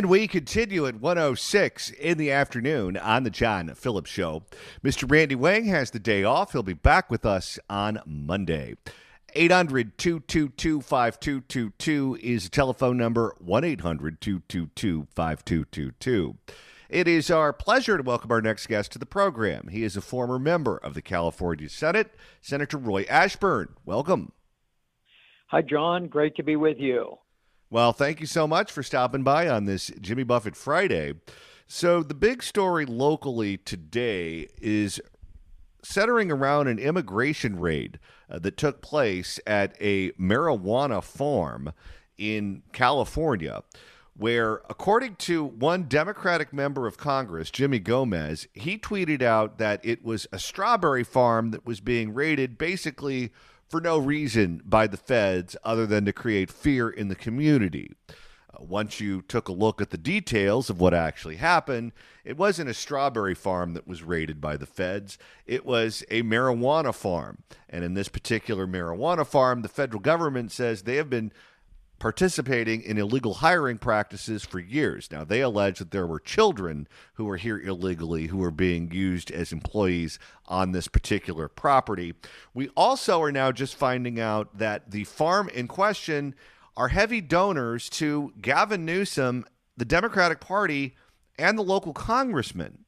And we continue at 1:06 in the afternoon on the John Phillips Show. Mr. Randy Wang has the day off. He'll be back with us on Monday. 800-222-5222 is the telephone number, 1-800-222-5222. It is our pleasure to welcome our next guest to the program. He is a former member of the California Senate, Senator Roy Asburn. Welcome. Hi, John. Great to be with you. Well, thank you so much for stopping by on this Jimmy Buffett Friday. So the big story locally today is centering around an immigration raid that took place at a marijuana farm in California, where, according to one Democratic member of Congress, Jimmy Gomez, he tweeted out that it was a strawberry farm that was being raided basically for no reason by the feds other than to create fear in the community. Once you took a look at the details of what actually happened, it wasn't a strawberry farm that was raided by the feds. It was a marijuana farm. And in this particular marijuana farm, the federal government says they have been participating in illegal hiring practices for years. Now, they allege that there were children who were here illegally who were being used as employees on this particular property. We also are now just finding out that the farm in question are heavy donors to Gavin Newsom, the Democratic Party, and the local congressman.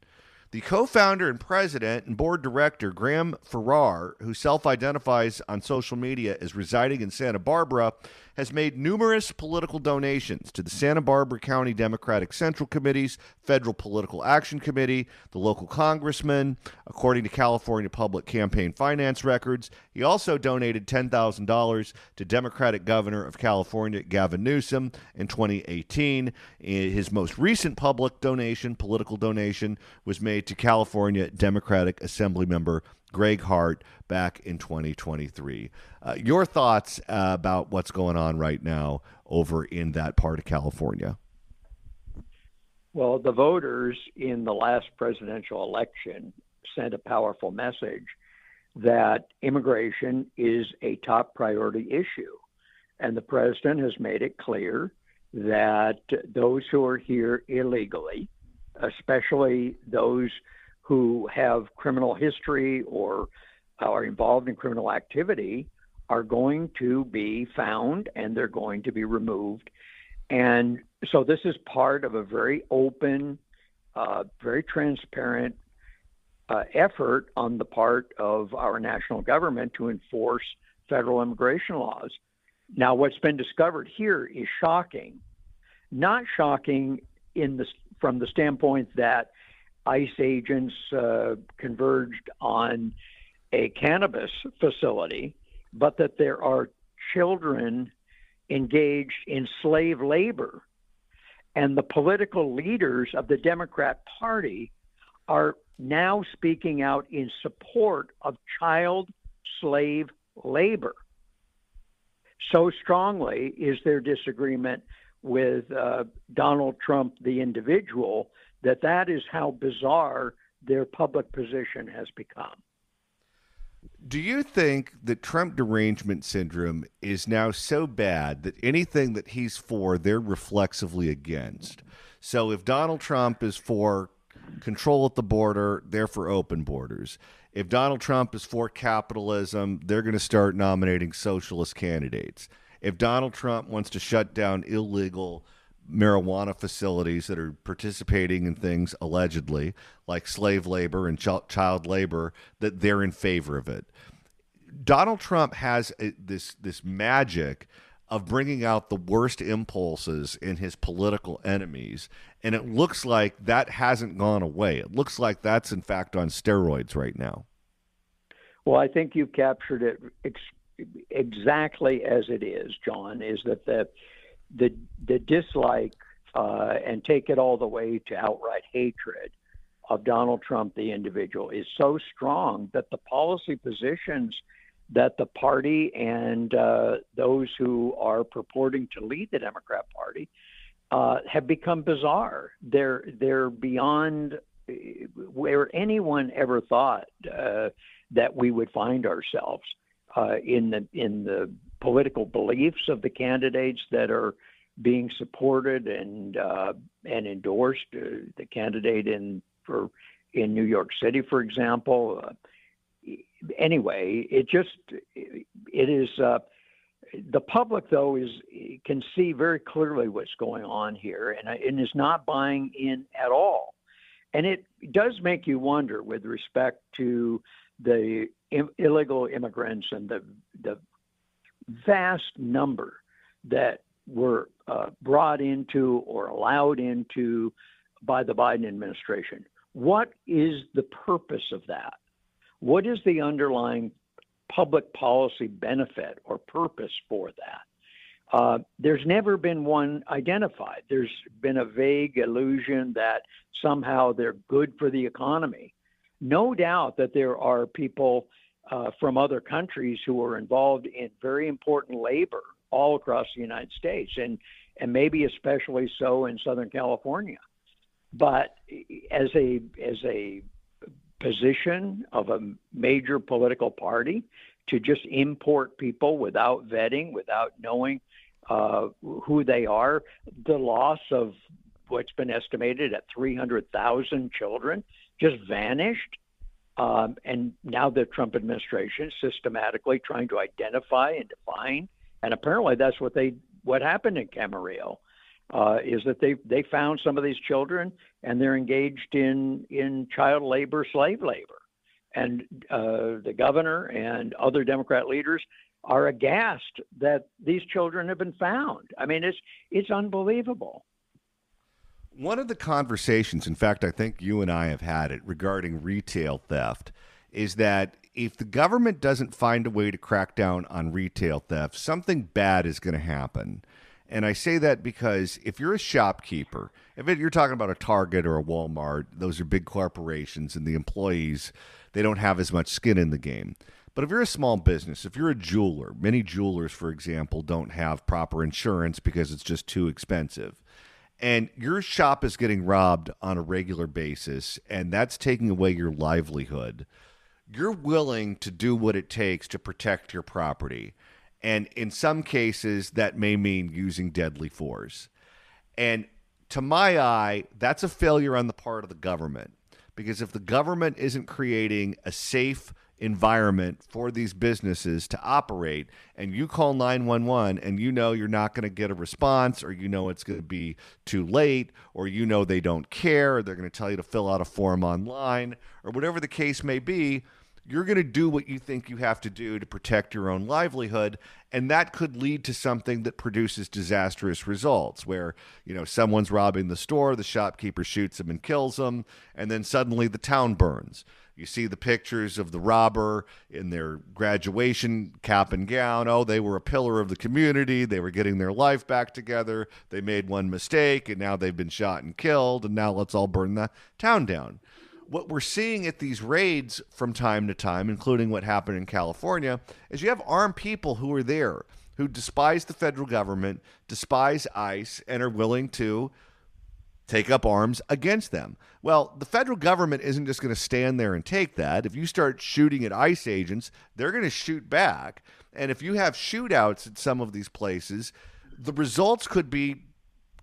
The co-founder and president and board director, Graham Farrar, who self-identifies on social media as residing in Santa Barbara, has made numerous political donations to the Santa Barbara County Democratic Central Committee's Federal Political Action Committee, the local congressman. According to California Public Campaign Finance records, he also donated $10,000 to Democratic Governor of California, Gavin Newsom, in 2018. His most recent political donation, was made to California Democratic Assembly member Greg Hart back in 2023. Your thoughts about what's going on right now over in that part of California? Well, the voters in the last presidential election sent a powerful message that immigration is a top priority issue. And the president has made it clear that those who are here illegally, especially those who have criminal history or are involved in criminal activity, are going to be found and they're going to be removed. And so this is part of a very open, very transparent effort on the part of our national government to enforce federal immigration laws. Now, what's been discovered here is shocking. Not shocking from the standpoint that ICE agents converged on a cannabis facility, but that there are children engaged in slave labor. And the political leaders of the Democrat Party are now speaking out in support of child slave labor. So strongly is their disagreement with Donald Trump, the individual, that is how bizarre their public position has become. Do you think that Trump derangement syndrome is now so bad that anything that he's for, they're reflexively against? So if Donald Trump is for control at the border, they're for open borders. If Donald Trump is for capitalism, they're going to start nominating socialist candidates. If Donald Trump wants to shut down illegal marijuana facilities that are participating in things allegedly like slave labor and child labor, that they're in favor of it. Donald Trump has this magic of bringing out the worst impulses in his political enemies, and it looks like that hasn't gone away. It looks like that's in fact on steroids right now. Well, I think you've captured it exactly as it is, John, is that the dislike and take it all the way to outright hatred of Donald Trump, the individual, is so strong that the policy positions that the party and those who are purporting to lead the Democrat Party have become bizarre. They're beyond where anyone ever thought that we would find ourselves in the political beliefs of the candidates that are being supported and endorsed. The candidate in New York City, for example. Anyway, it is. The public, though, can see very clearly what's going on here, and is not buying in at all. And it does make you wonder, with respect to the illegal immigrants and the vast number that were brought into or allowed into by the Biden administration. What is the purpose of that? What is the underlying public policy benefit or purpose for that? There's never been one identified. There's been a vague illusion that somehow they're good for the economy. No doubt that there are people from other countries who are involved in very important labor all across the United States, and maybe especially so in Southern California. But as a position of a major political party, to just import people without vetting, without knowing who they are, the loss of what's been estimated at 300,000 children just vanished. And now the Trump administration is systematically trying to identify and define, and apparently that's what happened in Camarillo, is that they found some of these children and they're engaged in child labor, slave labor. And the governor and other Democrat leaders are aghast that these children have been found. I mean, it's unbelievable. One of the conversations, in fact, I think you and I have had it regarding retail theft, is that if the government doesn't find a way to crack down on retail theft, something bad is going to happen. And I say that because if you're a shopkeeper, you're talking about a Target or a Walmart, those are big corporations, and the employees, they don't have as much skin in the game. But if you're a small business, if you're a jeweler, many jewelers, for example, don't have proper insurance because it's just too expensive. And your shop is getting robbed on a regular basis, and that's taking away your livelihood. You're willing to do what it takes to protect your property. And in some cases, that may mean using deadly force. And to my eye, that's a failure on the part of the government. Because if the government isn't creating a safe environment for these businesses to operate, and you call 911 and you know you're not going to get a response, or you know it's going to be too late, or you know they don't care, or they're going to tell you to fill out a form online, or whatever the case may be, you're going to do what you think you have to do to protect your own livelihood, and that could lead to something that produces disastrous results where, someone's robbing the store, the shopkeeper shoots him and kills him, and then suddenly the town burns. You see the pictures of the robber in their graduation cap and gown. Oh, they were a pillar of the community. They were getting their life back together. They made one mistake, and now they've been shot and killed, and now let's all burn the town down. What we're seeing at these raids from time to time, including what happened in California, is you have armed people who are there, who despise the federal government, despise ICE, and are willing to take up arms against them. Well, the federal government isn't just going to stand there and take that. If you start shooting at ICE agents, they're going to shoot back. And if you have shootouts at some of these places, the results could be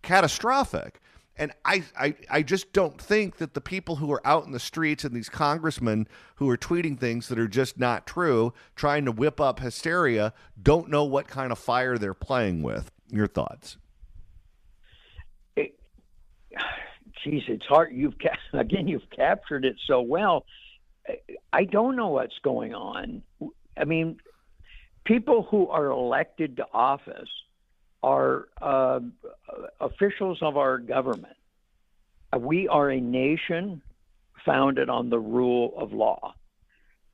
catastrophic. And I just don't think that the people who are out in the streets and these congressmen who are tweeting things that are just not true, trying to whip up hysteria, don't know what kind of fire they're playing with. Your thoughts? Geez, it's hard. You've captured it so well. I don't know what's going on. I mean, people who are elected to office are officials of our government. We are a nation founded on the rule of law.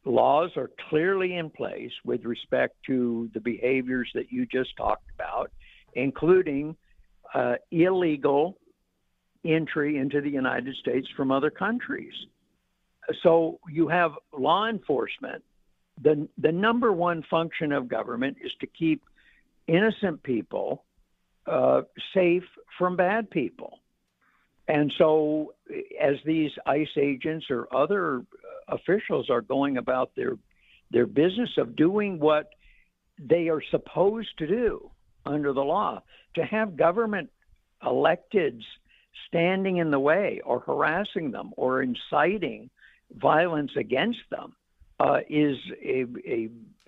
Laws are clearly in place with respect to the behaviors that you just talked about, including illegal entry into the United States from other countries. So you have law enforcement. The number one function of government is to keep innocent people safe from bad people. And so as these ICE agents or other officials are going about their business of doing what they are supposed to do under the law. To have government electeds standing in the way or harassing them or inciting violence against them is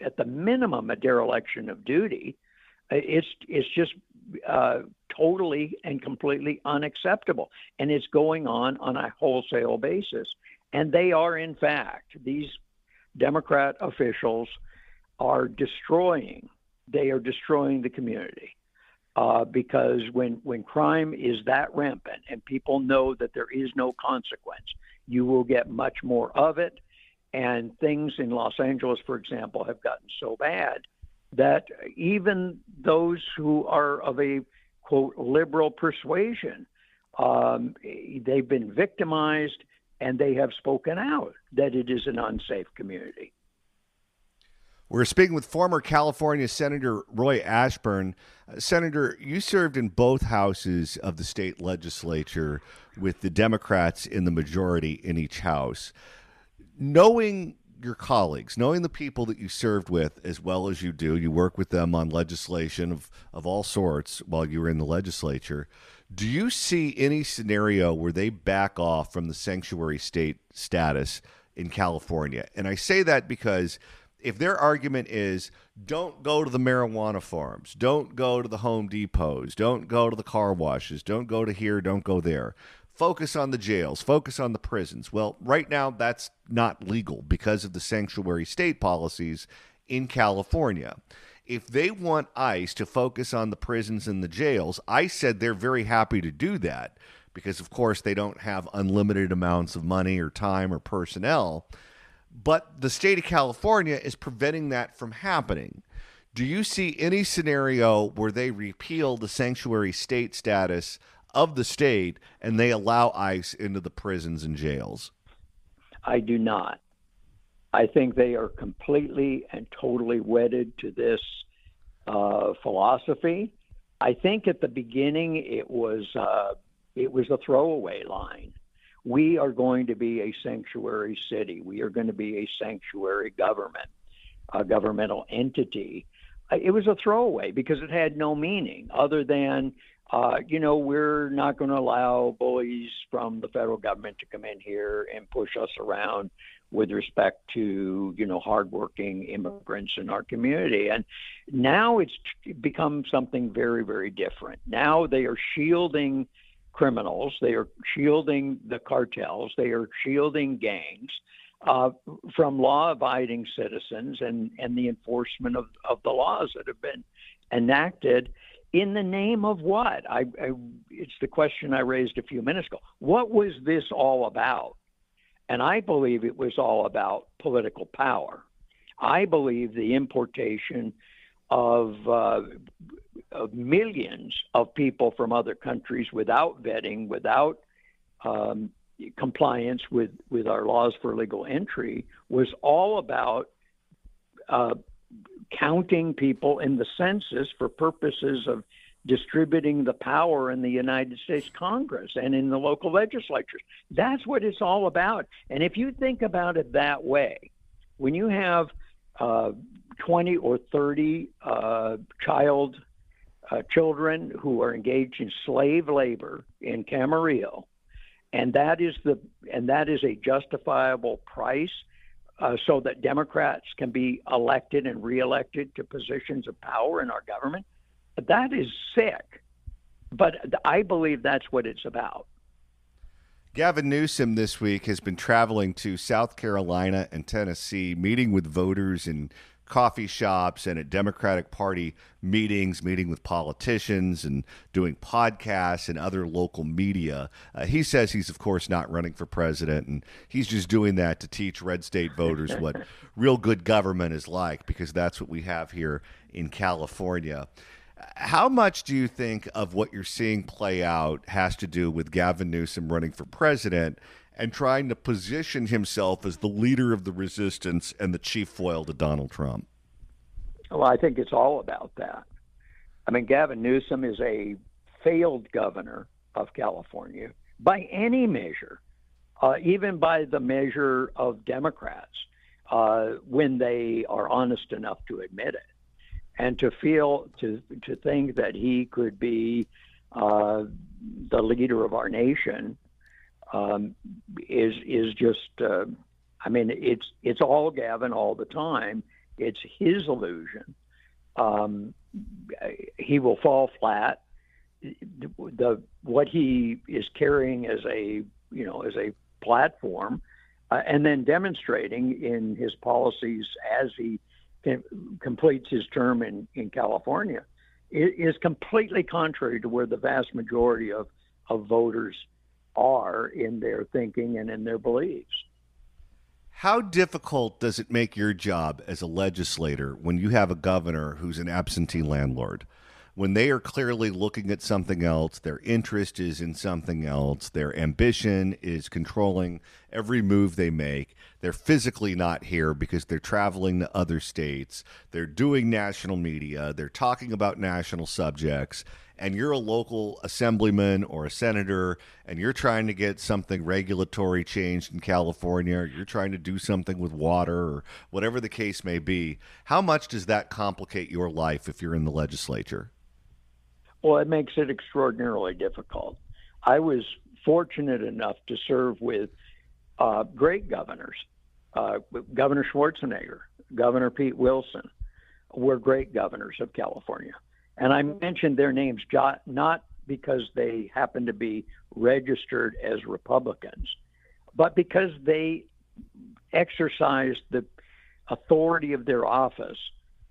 at the minimum a dereliction of duty. It's just totally and completely unacceptable, and it's going on a wholesale basis. And they are, in fact, these Democrat officials are destroying. They are destroying the community because when crime is that rampant and people know that there is no consequence, you will get much more of it. And things in Los Angeles, for example, have gotten so bad that even those who are of a, quote, liberal persuasion, they've been victimized and they have spoken out that it is an unsafe community. We're speaking with former California Senator Roy Asburn. Senator, you served in both houses of the state legislature with the Democrats in the majority in each house. Knowing your colleagues, knowing the people that you served with as well as you do, you work with them on legislation of all sorts while you were in the legislature. Do you see any scenario where they back off from the sanctuary state status in California? And I say that because if their argument is don't go to the marijuana farms, don't go to the Home Depots, don't go to the car washes, don't go to here, don't go there, focus on the jails, focus on the prisons. Well, right now that's not legal because of the sanctuary state policies in California. If they want ICE to focus on the prisons and the jails, ICE said they're very happy to do that because, of course, they don't have unlimited amounts of money or time or personnel. But the state of California is preventing that from happening. Do you see any scenario where they repeal the sanctuary state status of the state and they allow ICE into the prisons and jails? I do not. I think they are completely and totally wedded to this philosophy. I think at the beginning it was a throwaway line. We are going to be a sanctuary city. We are going to be a sanctuary government, a governmental entity. It was a throwaway because it had no meaning other than, we're not going to allow bullies from the federal government to come in here and push us around with respect to, hardworking immigrants in our community. And now it's become something very, very different. Now they are shielding criminals. They are shielding the cartels. They are shielding gangs from law-abiding citizens and the enforcement of the laws that have been enacted in the name of what? It's the question I raised a few minutes ago. What was this all about? And I believe it was all about political power. I believe the importation of millions of people from other countries without vetting, without compliance with our laws for legal entry was all about counting people in the census for purposes of distributing the power in the United States Congress and in the local legislatures. That's what it's all about. And if you think about it that way, when you have 20 or 30 children who are engaged in slave labor in Camarillo, and that is a justifiable price so that Democrats can be elected and reelected to positions of power in our government. That is sick. But I believe that's what it's about. Gavin Newsom this week has been traveling to South Carolina and Tennessee, meeting with voters in coffee shops and at Democratic Party meetings, meeting with politicians and doing podcasts and other local media. He says he's, of course, not running for president, and he's just doing that to teach red state voters what real good government is like, because that's what we have here in California. How much do you think of what you're seeing play out has to do with Gavin Newsom running for president and trying to position himself as the leader of the resistance and the chief foil to Donald Trump? Well, I think it's all about that. I mean, Gavin Newsom is a failed governor of California by any measure, even by the measure of Democrats, when they are honest enough to admit it. and to think that he could be the leader of our nation is just. I mean, it's all Gavin all the time. It's his illusion. He will fall flat. What he is carrying as a platform, and then demonstrating in his policies as he completes his term in California, is completely contrary to where the vast majority of voters are in their thinking and in their beliefs. How difficult does it make your job as a legislator when you have a governor who's an absentee landlord? When they are clearly looking at something else, their interest is in something else, their ambition is controlling every move they make. They're physically not here because they're traveling to other states. They're doing national media. They're talking about national subjects. And you're a local assemblyman or a senator, and you're trying to get something regulatory changed in California, or you're trying to do something with water, or whatever the case may be. How much does that complicate your life if you're in the legislature? Well, it makes it extraordinarily difficult. I was fortunate enough to serve with great governors. Governor Schwarzenegger, Governor Pete Wilson were great governors of California. And I mentioned their names not because they happen to be registered as Republicans, but because they exercised the authority of their office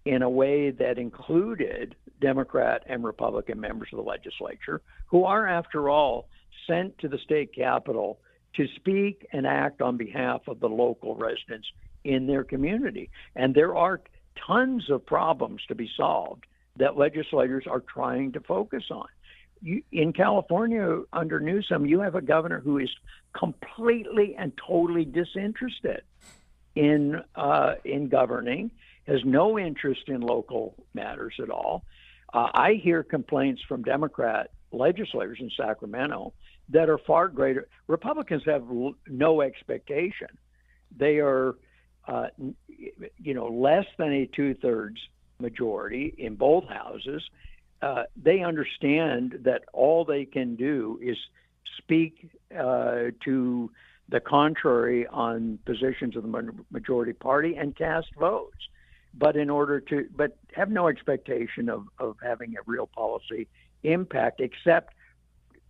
in a way that included Democrat and Republican members of the legislature, who are, after all, sent to the state capitol to speak and act on behalf of the local residents in their community. And there are tons of problems to be solved that legislators are trying to focus on. In California, under Newsom, you have a governor who is completely and totally disinterested in governing, has no interest in local matters at all. I hear complaints from Democrat legislators in Sacramento that are far greater. Republicans have no expectation. They are, less than a 2/3 majority in both houses. They understand that all they can do is speak to the contrary on positions of the majority party and cast votes, but have no expectation of having a real policy impact, except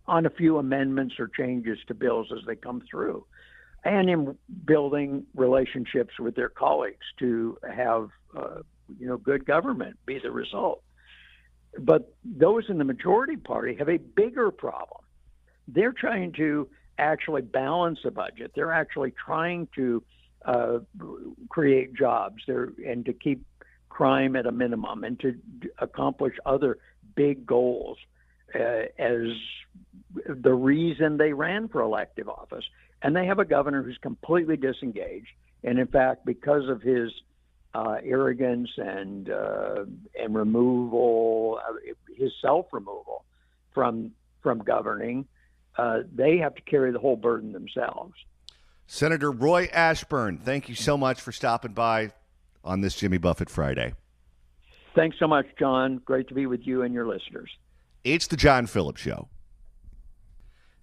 on a few amendments or changes to bills as they come through, and in building relationships with their colleagues to have good government be the result. But those in the majority party have a bigger problem. They're trying to actually balance a budget. They're actually trying to create jobs and to keep crime at a minimum and to accomplish other big goals as the reason they ran for elective office. And they have a governor who's completely disengaged. And in fact, because of his arrogance and removal, his self-removal from governing, they have to carry the whole burden themselves. Senator Roy Asburn, thank you so much for stopping by on this Jimmy Buffett Friday. Thanks so much, John. Great to be with you and your listeners. It's the John Phillips Show.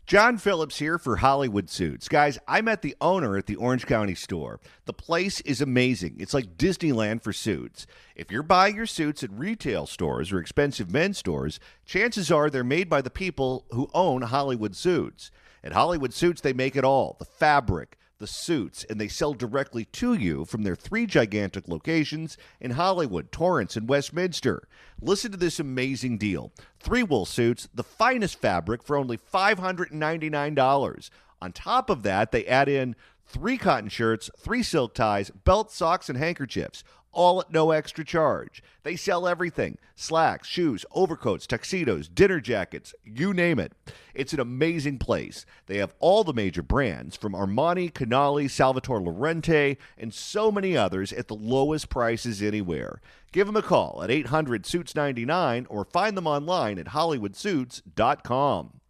John Phillips here for Hollywood Suits. Guys, I met the owner at the Orange County store. The place is amazing. It's like Disneyland for suits. If you're buying your suits at retail stores or expensive men's stores, chances are they're made by the people who own Hollywood Suits. At Hollywood Suits, they make it all: the fabric, the suits, and they sell directly to you from their 3 gigantic locations in Hollywood, Torrance, and Westminster. Listen to this amazing deal. 3 wool suits, the finest fabric, for only $599. On top of that, they add in 3 cotton shirts, 3 silk ties, belts, socks, and handkerchiefs, all at no extra charge. They sell everything: slacks, shoes, overcoats, tuxedos, dinner jackets, you name it. It's an amazing place. They have all the major brands from Armani, Canali, Salvatore Laurenti, and so many others at the lowest prices anywhere. Give them a call at 800-SUITS-99 or find them online at HollywoodSuits.com.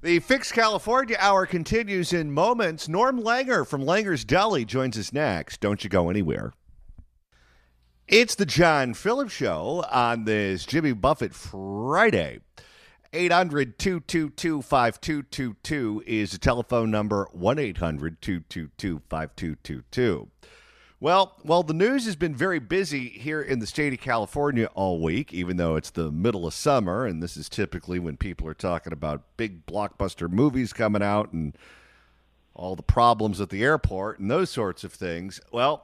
The Fix California Hour continues in moments. Norm Langer from Langer's Deli joins us next. Don't you go anywhere. It's the John Phillips Show on this Jimmy Buffett Friday. 800-222-5222 is the telephone number, 1-800-222-5222. Well, the news has been very busy here in the state of California all week, even though it's the middle of summer, and this is typically when people are talking about big blockbuster movies coming out and all the problems at the airport and those sorts of things. Well,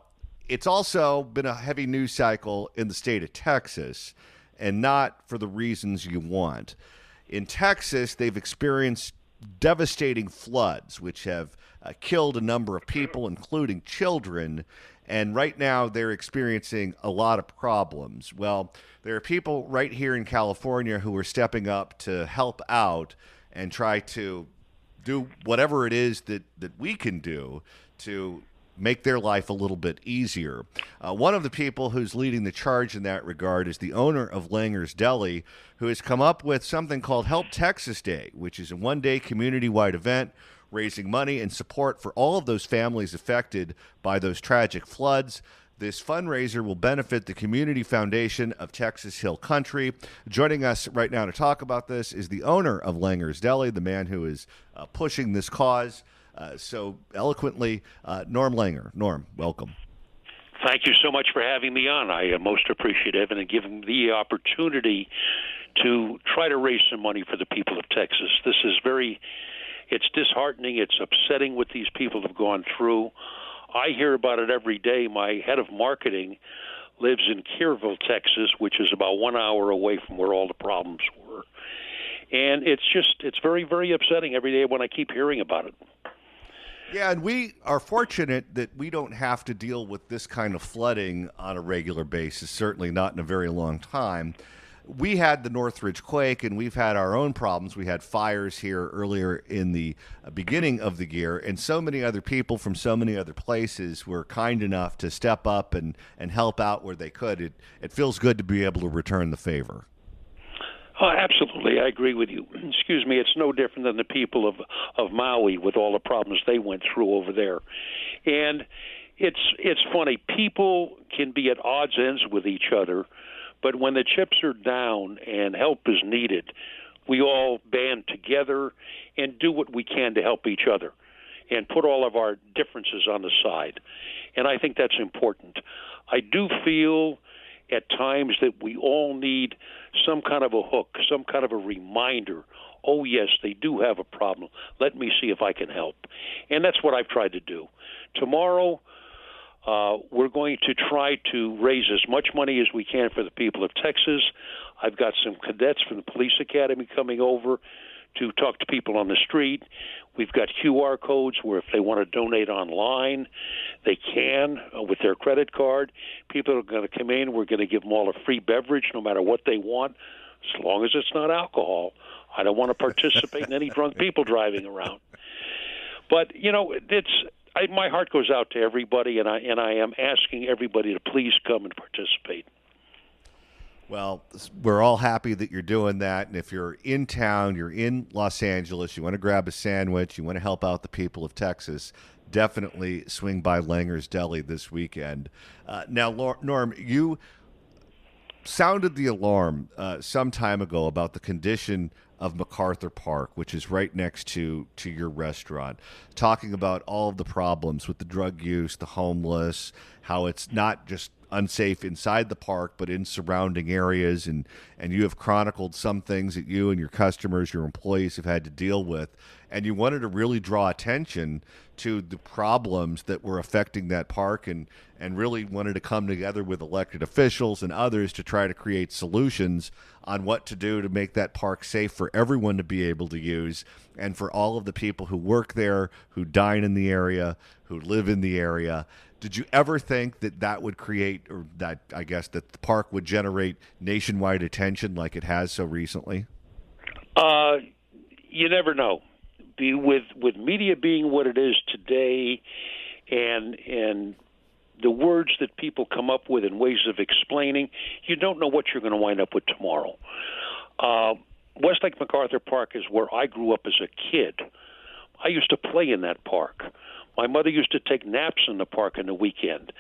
it's also been a heavy news cycle in the state of Texas, and not for the reasons you want. In Texas, they've experienced devastating floods, which have killed a number of people, including children. And right now, they're experiencing a lot of problems. Well, there are people right here in California who are stepping up to help out and try to do whatever it is that we can do to make their life a little bit easier. One of the people who's leading the charge in that regard is the owner of Langer's Deli, who has come up with something called Help Texas Day, which is a one-day community-wide event raising money and support for all of those families affected by those tragic floods. This fundraiser will benefit the Community Foundation of Texas Hill Country. Joining us right now to talk about this is the owner of Langer's Deli, the man who is pushing this cause so eloquently, Norm Langer. Norm, welcome. Thank you so much for having me on. I am most appreciative and giving the opportunity to try to raise some money for the people of Texas. This is it's disheartening. It's upsetting what these people have gone through. I hear about it every day. My head of marketing lives in Kerrville, Texas, which is about 1 hour away from where all the problems were. And it's very, very upsetting every day when I keep hearing about it. Yeah, and we are fortunate that we don't have to deal with this kind of flooding on a regular basis, certainly not in a very long time. We had the Northridge quake, and we've had our own problems. We had fires here earlier in the beginning of the year, and so many other people from so many other places were kind enough to step up and help out where they could. It feels good to be able to return the favor. Oh, absolutely. I agree with you. Excuse me. It's no different than the people of Maui with all the problems they went through over there. And it's funny. People can be at odds ends with each other, but when the chips are down and help is needed, we all band together and do what we can to help each other and put all of our differences on the side. And I think that's important. I do feel at times that we all need some kind of a hook, some kind of a reminder. Oh, yes, they do have a problem. Let me see if I can help. And that's what I've tried to do. Tomorrow, we're going to try to raise as much money as we can for the people of Texas. I've got some cadets from the police academy coming over to talk to people on the street. We've got QR codes where if they want to donate online, they can with their credit card. People are going to come in. We're going to give them all a free beverage no matter what they want, as long as it's not alcohol. I don't want to participate in any drunk people driving around. But, my heart goes out to everybody, and I am asking everybody to please come and participate. Well, we're all happy that you're doing that. And if you're in town, you're in Los Angeles, you want to grab a sandwich, you want to help out the people of Texas, definitely swing by Langer's Deli this weekend. Now, Norm, you sounded the alarm some time ago about the condition of MacArthur Park, which is right next to your restaurant, talking about all of the problems with the drug use, the homeless, how it's not just unsafe inside the park, but in surrounding areas. And you have chronicled some things that you and your customers, your employees have had to deal with. And you wanted to really draw attention to the problems that were affecting that park and really wanted to come together with elected officials and others to try to create solutions on what to do to make that park safe for everyone to be able to use and for all of the people who work there, who dine in the area, who live in the area. Did you ever think that would create, or that I guess that the park would generate nationwide attention like it has so recently? You never know. With media being what it is today, and the words that people come up with and ways of explaining, you don't know what you're going to wind up with tomorrow. Westlake MacArthur Park is where I grew up as a kid. I used to play in that park. My mother used to take naps in the park on the weekend.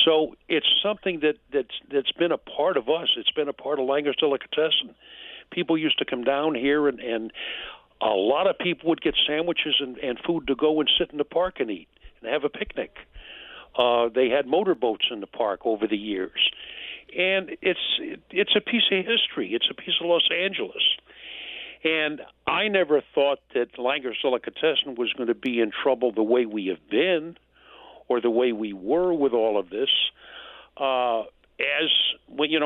So it's something that's been a part of us. It's been a part of Langer's Delicatessen. People used to come down here, and a lot of people would get sandwiches and food to go and sit in the park and eat and have a picnic. They had motorboats in the park over the years. And it's a piece of history. It's a piece of Los Angeles. And I never thought that Langer's Delicatessen was going to be in trouble the way we have been or the way we were with all of this.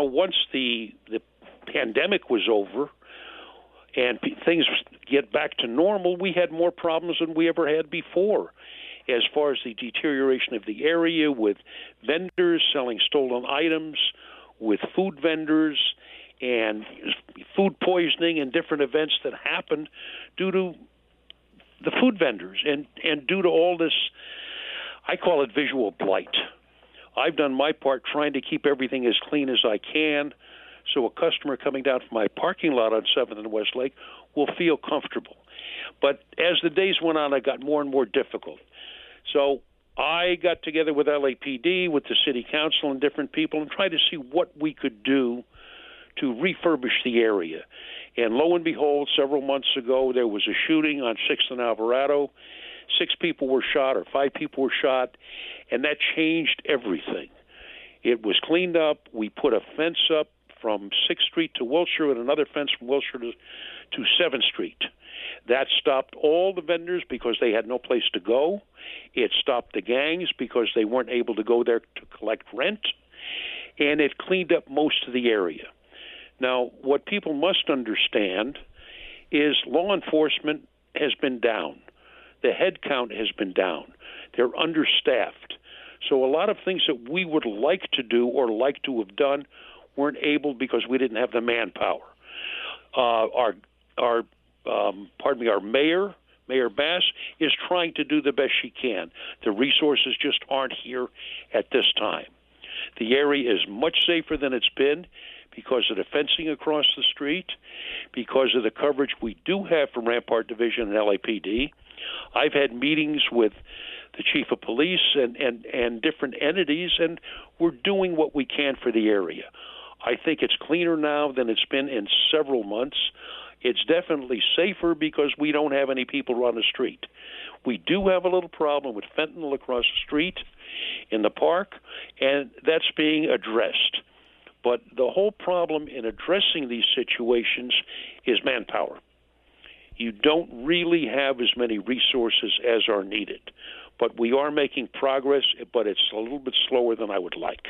Once the pandemic was over and things get back to normal, we had more problems than we ever had before as far as the deterioration of the area with vendors selling stolen items, with food vendors, and food poisoning and different events that happened due to the food vendors and due to all this, I call it visual blight. I've done my part trying to keep everything as clean as I can so a customer coming down from my parking lot on 7th and Westlake will feel comfortable. But as the days went on, it got more and more difficult. So I got together with LAPD, with the city council and different people and tried to see what we could do to refurbish the area. And lo and behold, several months ago, there was a shooting on 6th and Alvarado. 6 people were shot or 5 people were shot, and that changed everything. It was cleaned up. We put a fence up from 6th Street to Wilshire and another fence from Wilshire to 7th Street. That stopped all the vendors because they had no place to go. It stopped the gangs because they weren't able to go there to collect rent. And it cleaned up most of the area. Now, what people must understand is law enforcement has been down. The head count has been down. They're understaffed. So a lot of things that we would like to do or like to have done weren't able because we didn't have the manpower. Our mayor, Mayor Bass, is trying to do the best she can. The resources just aren't here at this time. The area is much safer than it's been because of the fencing across the street, because of the coverage we do have from Rampart Division and LAPD. I've had meetings with the chief of police and different entities, and we're doing what we can for the area. I think it's cleaner now than it's been in several months. It's definitely safer because we don't have any people on the street. We do have a little problem with fentanyl across the street in the park, and that's being addressed. But the whole problem in addressing these situations is manpower. You don't really have as many resources as are needed. But we are making progress, but it's a little bit slower than I would like.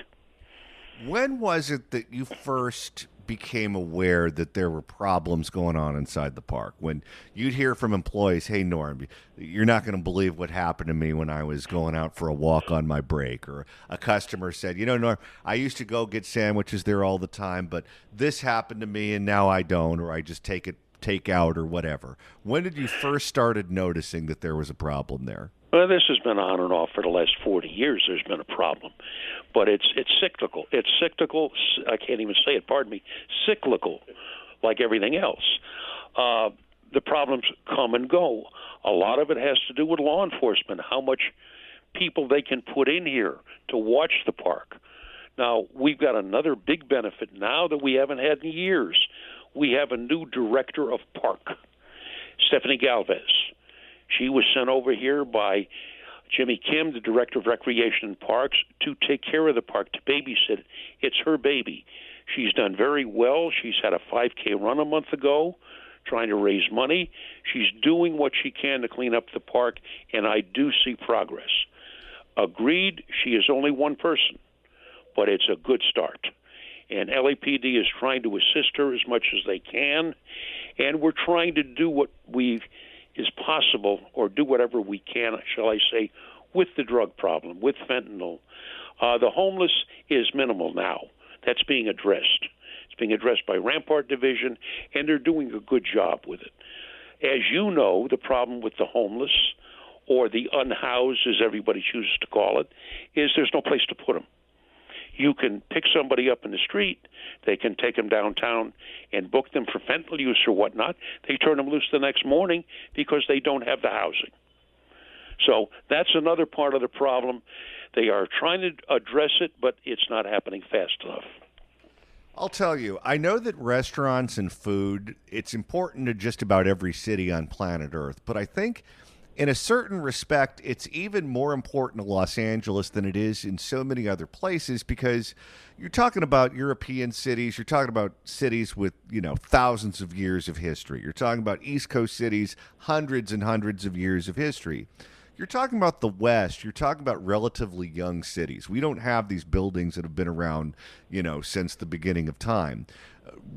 When was it that you first became aware that there were problems going on inside the park? When you'd hear from employees, hey, Norm, you're not going to believe what happened to me when I was going out for a walk on my break. Or a customer said, Norm, I used to go get sandwiches there all the time, but this happened to me and now I don't, or I just take out or whatever. When did you first started noticing that there was a problem there? Well, this has been on and off for the last 40 years. There's been a problem. But it's cyclical. It's cyclical. I can't even say it, pardon me. Cyclical, like everything else. The problems come and go. A lot of it has to do with law enforcement, how much people they can put in here to watch the park. Now, we've got another big benefit now that we haven't had in years. We have a new director of park, Stephanie Galvez. She was sent over here by Jimmy Kim, the director of recreation and parks, to take care of the park, to babysit it. It's her baby. She's done very well. She's had a 5K run a month ago, trying to raise money. She's doing what she can to clean up the park, and I do see progress. Agreed, she is only one person, but it's a good start. And LAPD is trying to assist her as much as they can, and we're trying to do what is possible, or do whatever we can, shall I say, with the drug problem, with fentanyl. The homeless is minimal now. That's being addressed. It's being addressed by Rampart Division, and they're doing a good job with it. As you know, the problem with the homeless, or the unhoused, as everybody chooses to call it, is there's no place to put them. You can pick somebody up in the street. They can take them downtown and book them for fentanyl use or whatnot. They turn them loose the next morning because they don't have the housing. So that's another part of the problem. They are trying to address it, but it's not happening fast enough. I'll tell you, I know that restaurants and food, it's important to just about every city on planet Earth, but I think in a certain respect, it's even more important to Los Angeles than it is in so many other places because you're talking about European cities, you're talking about cities with, thousands of years of history. You're talking about East Coast cities, hundreds and hundreds of years of history. You're talking about the West. You're talking about relatively young cities. We don't have these buildings that have been around, since the beginning of time.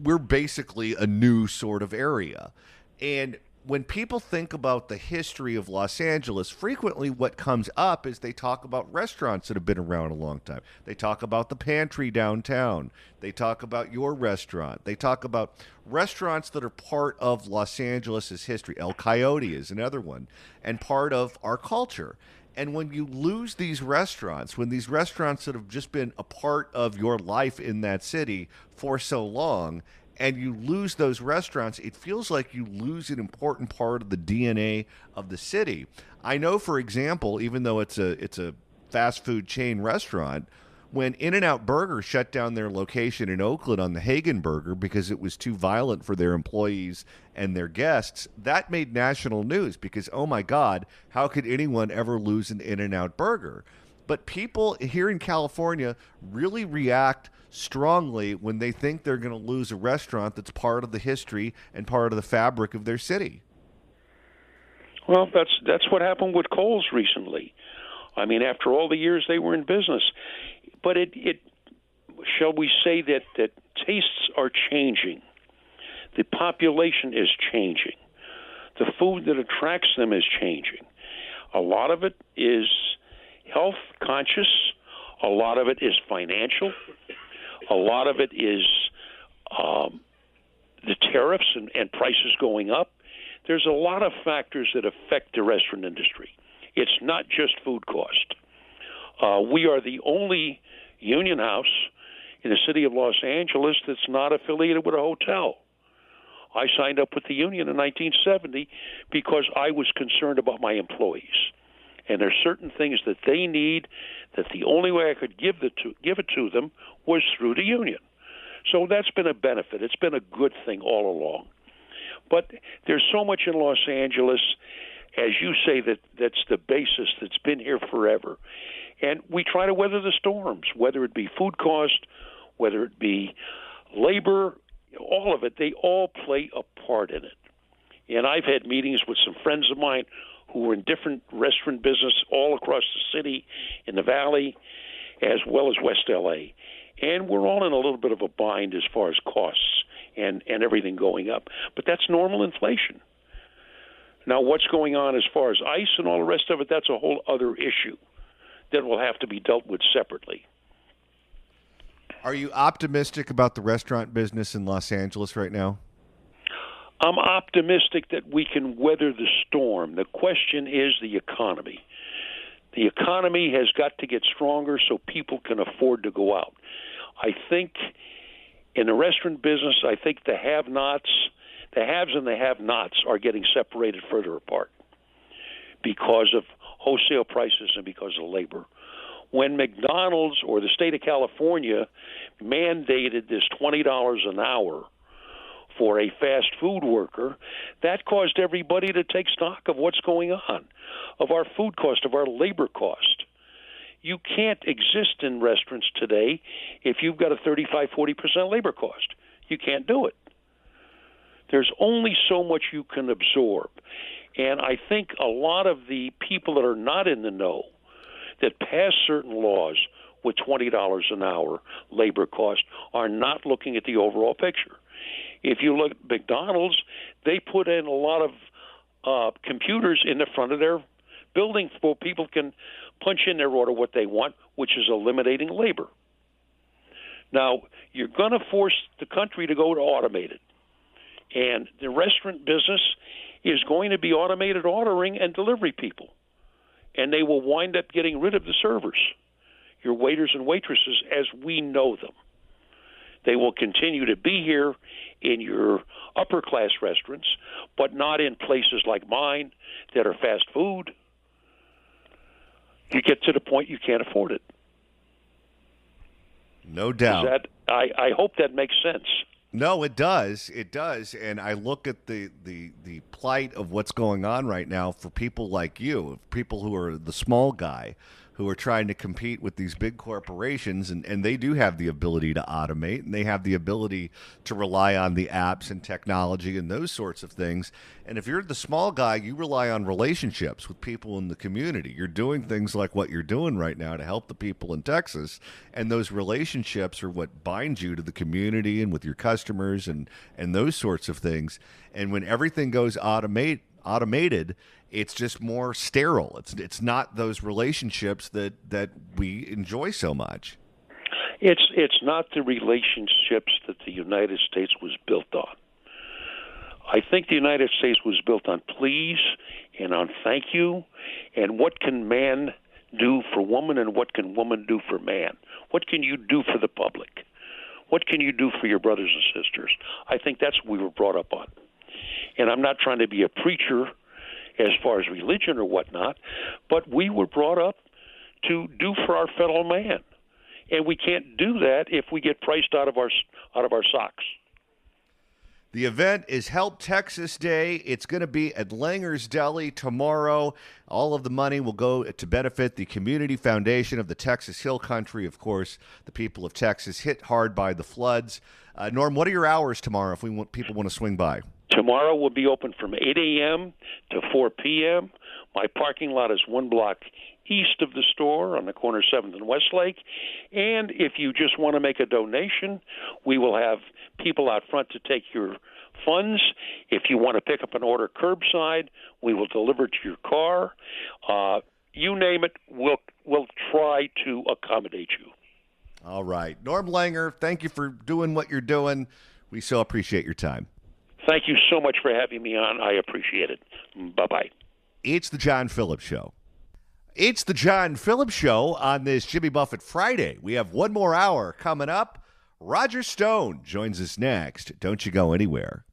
We're basically a new sort of area. And when people think about the history of Los Angeles, frequently what comes up is they talk about restaurants that have been around a long time. They talk about the Pantry downtown. They talk about your restaurant. They talk about restaurants that are part of Los Angeles' history. El Coyote is another one, and part of our culture. And when you lose these restaurants, when these restaurants that have just been a part of your life in that city for so long, and you lose those restaurants, it feels like you lose an important part of the DNA of the city. I know, for example, even though it's a fast food chain restaurant, when In-N-Out Burger shut down their location in Oakland on the Hagen Burger because it was too violent for their employees and their guests, that made national news because, oh my God, how could anyone ever lose an In-N-Out Burger? But people here in California really react strongly when they think they're going to lose a restaurant that's part of the history and part of the fabric of their city. Well, that's what happened with Kohl's recently. I mean, after all the years they were in business. But it shall we say that tastes are changing. The population is changing. The food that attracts them is changing. A lot of it is health conscious. A lot of it is financial. A lot of it is the tariffs and prices going up. There's a lot of factors that affect the restaurant industry. It's not just food cost. We are the only union house in the city of Los Angeles that's not affiliated with a hotel. I signed up with the union in 1970 because I was concerned about my employees. And there's certain things that they need that the only way I could give it to them was through the union. So that's been a benefit. It's been a good thing all along. But there's so much in Los Angeles, as you say, that's the basis that's been here forever. And we try to weather the storms, whether it be food cost, whether it be labor, all of it. They all play a part in it. And I've had meetings with some friends of mine who were in different restaurant business all across the city, in the Valley, as well as West L.A. And we're all in a little bit of a bind as far as costs and everything going up. But that's normal inflation. Now, what's going on as far as ICE and all the rest of it, that's a whole other issue that will have to be dealt with separately. Are you optimistic about the restaurant business in Los Angeles right now? I'm optimistic that we can weather the storm. The question is the economy. The economy has got to get stronger so people can afford to go out. I think in the restaurant business, I think the have-nots, the haves and the have-nots are getting separated further apart because of wholesale prices and because of labor. When McDonald's or the state of California mandated this $20 an hour for a fast food worker, that caused everybody to take stock of what's going on, of our food cost, of our labor cost. You can't exist in restaurants today if you've got a 35-40% labor cost. You can't do it. There's only so much you can absorb. And I think a lot of the people that are not in the know, that pass certain laws with $20 an hour labor cost, are not looking at the overall picture. If you look at McDonald's, they put in a lot of computers in the front of their building so people can punch in their order what they want, which is eliminating labor. Now, you're going to force the country to go to automated. And the restaurant business is going to be automated ordering and delivery people. And they will wind up getting rid of the servers, your waiters and waitresses, as we know them. They will continue to be here in your upper-class restaurants, but not in places like mine that are fast food. you get to the point you can't afford it. No doubt. I hope that makes sense. No, it does. It does. And I look at the plight of what's going on right now for people like you, people who are the small guy, who are trying to compete with these big corporations, and they do have the ability to automate, and they have the ability to rely on the apps and technology and those sorts of things. And if you're the small guy, you rely on relationships with people in the community. You're doing things like what you're doing right now to help the people in Texas, and those relationships are what binds you to the community and with your customers and those sorts of things. And when everything goes automated, it's just more sterile. It's not those relationships that we enjoy so much. It's not the relationships that the United States was built on. I think the United States was built on please and on thank you, and what can man do for woman and what can woman do for man? What can you do for the public? What can you do for your brothers and sisters? I think that's what we were brought up on. And I'm not trying to be a preacher as far as religion or whatnot, but we were brought up to do for our fellow man. And we can't do that if we get priced out of our socks. The event is Help Texas Day. It's going to be at Langer's Deli tomorrow. All of the money will go to benefit the Community Foundation of the Texas Hill Country, of course, the people of Texas hit hard by the floods. Norm, what are your hours tomorrow if people want to swing by? Tomorrow will be open from 8 a.m. to 4 p.m. My parking lot is 1 block east of the store on the corner of 7th and Westlake. And if you just want to make a donation, we will have people out front to take your funds. If you want to pick up an order curbside, we will deliver it to your car. You name it, we'll try to accommodate you. All right. Norm Langer, thank you for doing what you're doing. We so appreciate your time. Thank you so much for having me on. I appreciate it. Bye-bye. It's the John Phillips Show. It's the John Phillips Show on this Jimmy Buffett Friday. We have one more hour coming up. Roger Stone joins us next. Don't you go anywhere.